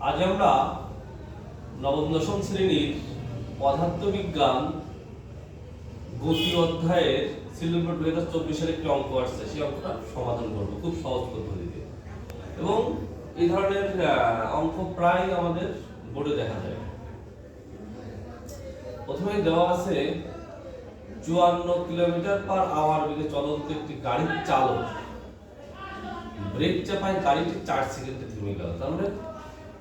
আজ আমরা নবম দশম শ্রেণীর পদার্থবিজ্ঞান গতি অধ্যায়ের সিলেবাস 2024 সালে একটি অঙ্ক আসছে, সেই অঙ্কটা সমাধান করবো খুব সহজ পদ্ধতিতে। এবং এই ধরনের অঙ্ক প্রায় আমাদের বোর্ডে দেখা যায়। প্রথমে দেওয়া আছে 54 কিলোমিটার/আওয়ার বেগে চলন্ত একটি গাড়ির চালক ব্রেক চাপায় গাড়িটি 4 সেকেন্ডে থেমে গেল। তার মানে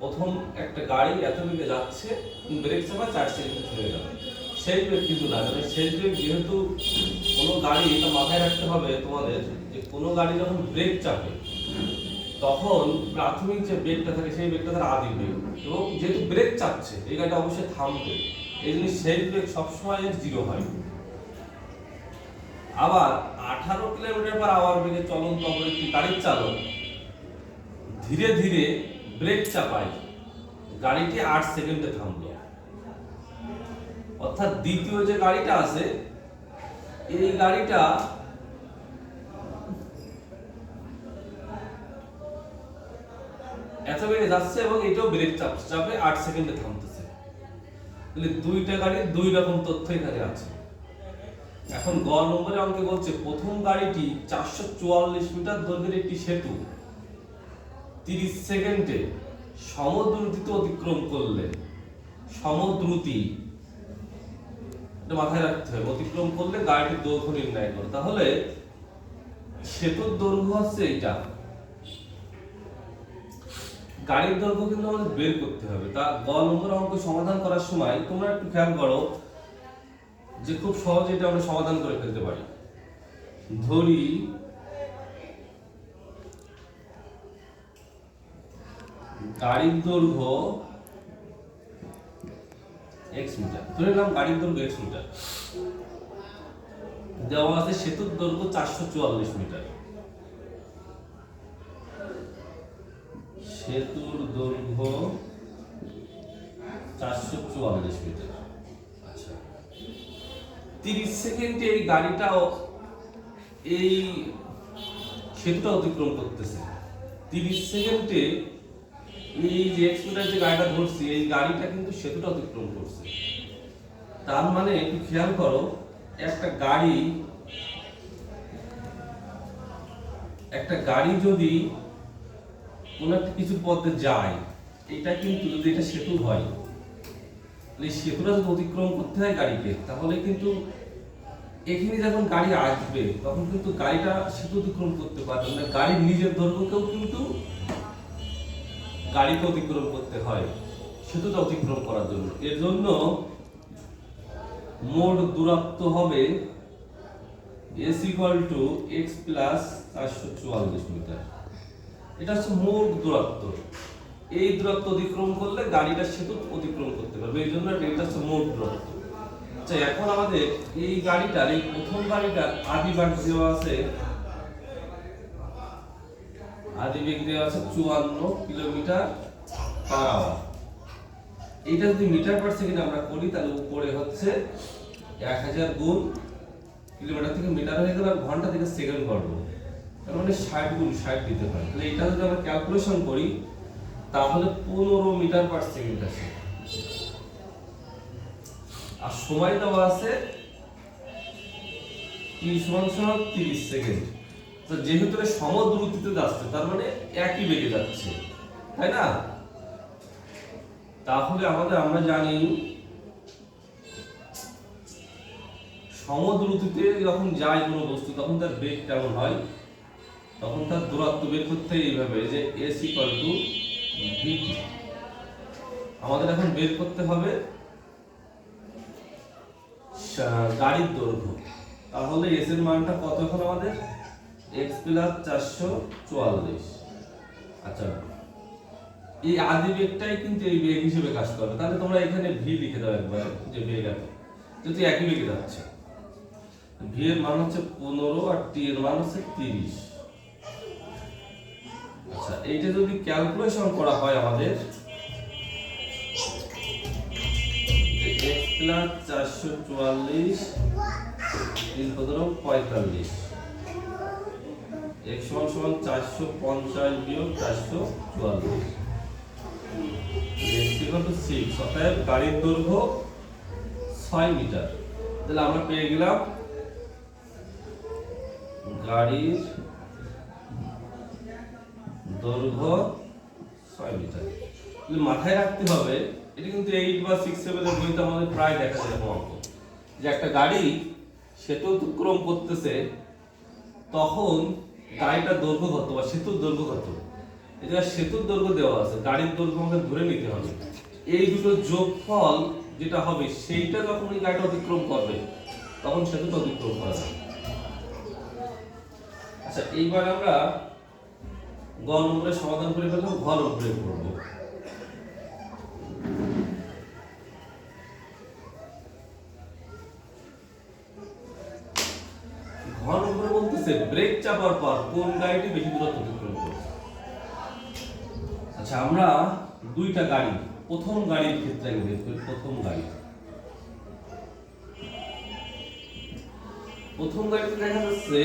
প্রথম একটা গাড়ি এত বেগে যাচ্ছে, ব্রেক চাপায় 4 সেকেন্ডে থেমে গেল। সেই ব্রেক কিন্তু না, মানে সেই ব্রেক যেহেতু কোনো গাড়ি, এটা মাথায় রাখতে হবে তোমাদের, যে কোনো গাড়ি যখন ব্রেক চাপে তখন প্রাথমিক যে ব্রেকটা থাকে সেই ব্রেকটা তার আদি ব্রেক, এবং যেহেতু ব্রেক চাপছে এই গাড়িটা অবশ্যই থামবে, এই জন্য সেই ব্রেক সবসময় জিরো হয়। আবার 18 কিলোমিটার/আওয়ার বেগে চলন্ত অপর একটি গাড়ির চালক ধীরে ধীরে ব্রেক চাপায় গাড়িটি 8 সেকেন্ডে থামলো। অর্থাৎ দ্বিতীয় যে গাড়িটা আছে এই গাড়িটা এত বেগে যাচ্ছে এবং এটাও ব্রেক চাপে 8 সেকেন্ডে থামতেছে। তাহলে দুইটা গাড়ির দুই রকম তথ্য এখানে আছে। এখন গ নম্বরে অঙ্কে বলছে প্রথম গাড়িটি 444 মিটার দৈর্ঘ্যের একটি সেতু 30 সেকেন্ডে সমদ্রুতিতে অতিক্রম করলে, সমদ্রুতি এটা মাথায় রাখতে হবে, অতিক্রম করলে গাড়িটির দৈর্ঘ্য নির্ণয় করো। তাহলে সেতুর দৈর্ঘ্য হচ্ছে এটা, গাড়ির দৈর্ঘ্য কিন্তু আমাদের বের করতে হবে। তা গ নম্বর অঙ্ক সমাধান করার সময় তোমরা একটু খেয়াল করো যে খুব সহজে এটা আমরা সমাধান করে ফেলতে পারি। ধরি গাড়ির দৈর্ঘ্য x মিটার, ধরে নিলাম গাড়ির দৈর্ঘ্য x মিটার, দেওয়া আছে সেতুর দৈর্ঘ্য 444 মিটার। সেতুর দৈর্ঘ্য 444 মিটার। আচ্ছা, 30 সেকেন্ডে এই গাড়িটাও এই সেতুটা অতিক্রম করতেছে। 30 সেকেন্ডে এই যে x মিটার যে গাড়িটা ধরছি এই গাড়িটা কিন্তু সেতুটা অতিক্রম করছে। তার মানে একটু খেয়াল করো, একটা গাড়ি যদি কোনো একটা কিছু পথে যায়, এটা কিন্তু যদি এটা সেতু হয়, তাহলে সেতুটা যদি অতিক্রম করতে হয় গাড়িকে, তাহলে কিন্তু এখানে যখন গাড়ি আসবে তখন কিন্তু গাড়িটা সেতু অতিক্রম করতে পারবে না, গাড়ির নিজের দৈর্ঘ্যকেও কিন্তু গাড়িকে অতিক্রম করতে হয় সেতুটা অতিক্রম করার জন্য। এর জন্য মোট দূরত্ব হবে s = x + 444 মিটার। এটা হচ্ছে মোট দূরত্ব। এই দূরত্ব অতিক্রম করলে গাড়িটা সেতু অতিক্রম করতে পারবে, এই জন্য এটা হচ্ছে মোট দূরত্ব। আচ্ছা, এখন আমাদের এই গাড়িটার, এই প্রথম গাড়িটার আদি বেগ দেওয়া আছে, 54 কিলোমিটার/আওয়ার। এইটা যদি মিটার/সেকেন্ড আমরা করি তাহলে উপরে হচ্ছে 1000 গুণ কিলোমিটার থেকে মিটার হয়ে গেল, আর ঘন্টা থেকে সেকেন্ড করবো, তার মানে 60 গুণ 60 দিতে হয়। তাহলে এটা যদি আমরা ক্যালকুলেশন করি তাহলে 15 মিটার/সেকেন্ড আসে। আর সময় দেওয়া আছে t = 30 সেকেন্ড। তো যেহেতু সমদ্রুতিতে যাচ্ছে তার মানে একই বেগে যাচ্ছে, তাই না? তাহলে আমরা জানি সমদ্রুতিতে যখন যায় কোনো বস্তু তখন তার বেগ কেমন হয়, তখন তার দূরত্ব বের করতে এইভাবে যে s = vt। আমাদের এখন বের করতে হবে গাড়ির দৈর্ঘ্য। তাহলে s এর মানটা কত এখন আমাদের? x + 444। আচ্ছা, এই আদি বেগটাই কিন্তু এই বেগ হিসেবে কাজ করবে। তাহলে তোমরা এখানে v লিখে দাও একবার, যে বেগ এত, যেহেতু একই বেগে যাচ্ছে। v এর মান হচ্ছে 15 আর t এর মান হচ্ছে 30। আচ্ছা, এইটা যদি ক্যালকুলেশন করা হয় আমাদের x + 444 3 × 45, x = 450 - 444। ইকুয়াল টু 6, অতএব গাড়ির দৈর্ঘ্য 6 মিটার। তাহলে আমরা পেয়ে গেলাম গাড়ির দৈর্ঘ্য 6 মিটার। মাথায় রাখতে হবে, এটা কিন্তু 8 বা 6 7 এর বইতে আমাদের প্রায় দেখা যায় এরকম অঙ্ক, যে একটা গাড়ি সেতু অতিক্রম করতেছে, তখন গাড়িটার দৈর্ঘ্য কত বা সেতুর দৈর্ঘ্য কত। এটা সেতুর দৈর্ঘ্য দেওয়া আছে, গাড়ির দৈর্ঘ্য আমাকে ধরে নিতে হবে। এই দুটো যোগফল যেটা হবে সেইটা যখন এই গাড়িটা অতিক্রম করবে তখন সেতুটা অতিক্রম করা যাবে। আচ্ছা, এইবার আমরা গ নম্বরের সমাধান করে ফেললাম, ঘ নম্বরে করব। ঘ নম্বরে বলতেছে ব্রেক চাপার পর কোন গাড়িটি বেশি দূরত্ব অতিক্রম করবে। আচ্ছা, আমরা দুইটা গাড়ি, প্রথম গাড়ির ক্ষেত্রে আগে বের করি। প্রথম গাড়িতে দেখা যাচ্ছে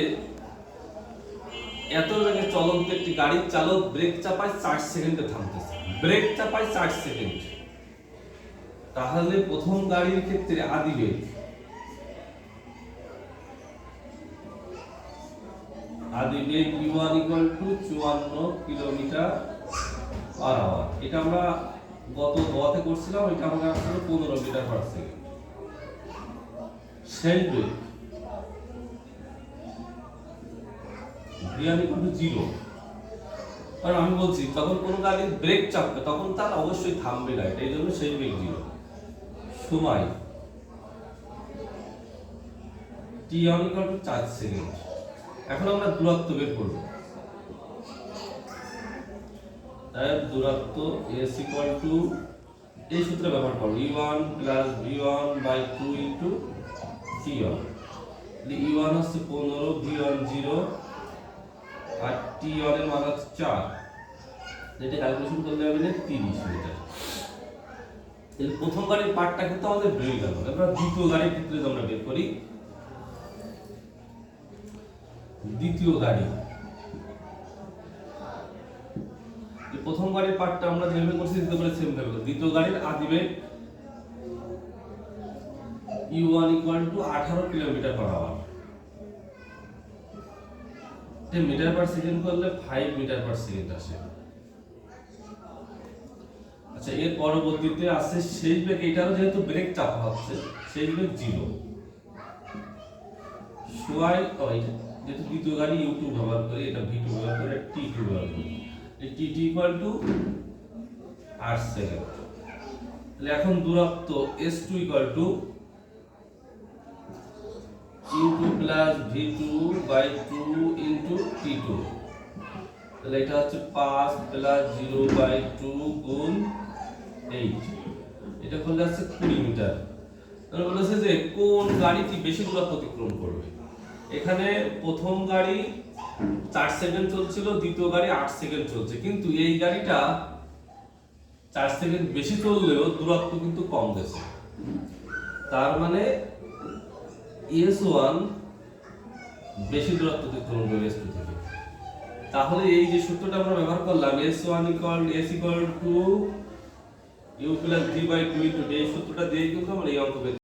এত বেগে চলন্ত একটি গাড়ির চালক ব্রেক চাপায় 4 সেকেন্ডে থামতেছে। ব্রেক চাপায় 4 সেকেন্ড, তাহলে প্রথম গাড়ির ক্ষেত্রে আদি বেগ u1 54 কিলোমিটার পার আওয়ার। এটা আমরা গত দোয়াতে করছিলাম, এটা আমরা আসলে 15 মিটার পার সেকেন্ড। শেষ বেগ v1 0, কারণ আমি বলছি তখন কোন গাড়ি ব্রেক চাপবে তখন তার অবশ্যই থামবে না, এই জন্য শেষ বেগ 0। সময় t1 4 সেকেন্ড। এখন আমরা দূরত্ব বের করব। তাই দূরত্ব s এই সূত্র ব্যবহার করব, e1 v1 2 t1। e1 হচ্ছে 15, v1 0 আর t1 এর মান হচ্ছে 4। এটা ক্যালকুলেশন করলে হবে 30 মিটার। এই প্রথম গাড়ির পার্টটা কিন্তু আমাদের বের হয়ে গেল। এবার দ্বিতীয় গাড়ির ক্ষেত্রে আমরা বের করি। দ্বিতীয় গাড়ি, প্রথম গাড়ির পার্টটা আমরা যেভাবে করছি দ্বিতীয় গাড়ির সেম ভাবে। দ্বিতীয় গাড়ির আদি বেগ u1 18 কিলোমিটার পার আওয়ার। এটা মিটার পার সেকেন্ড করলে 5 মিটার পার সেকেন্ড আসে। আচ্ছা, এর পরবর্তীতে আছে শেষ বেগ। এটারও যেহেতু ব্রেক চাপা হচ্ছে, শেষ বেগ 0। সময় যেহেতু দ্বিতীয় গাড়ি u2 ব্যবহার করি, এটা v2 ব্যবহার করে, t2 ব্যবহার করি। এই t2 8 সেকেন্ড। তাহলে এখন দূরত্ব s2 u2 v2 2 t2। তাহলে এটা হচ্ছে 5 0/2 গুণ 8। এটা করলে আছে 20 মিটার। তাহলে বলেছে যে কোন গাড়িটি বেশি দূরত্ব অতিক্রম করবে। এখানে প্রথম গাড়ি 4 সেকেন্ড চলছিল, দ্বিতীয় গাড়ি 8 সেকেন্ড চলছে, কিন্তু এই গাড়িটা 4 সেকেন্ড বেশি চললেও দূরত্ব কিন্তু কম গেছে। তার মানে s1 বেশি দূরত্ব অতিক্রম করবে s2 থেকে। তাহলে এই যে সূত্রটা আমরা ব্যবহার করলাম, s1 s u v/2 এই সূত্রটা দিয়ে কিন্তু আমরা এই অঙ্ক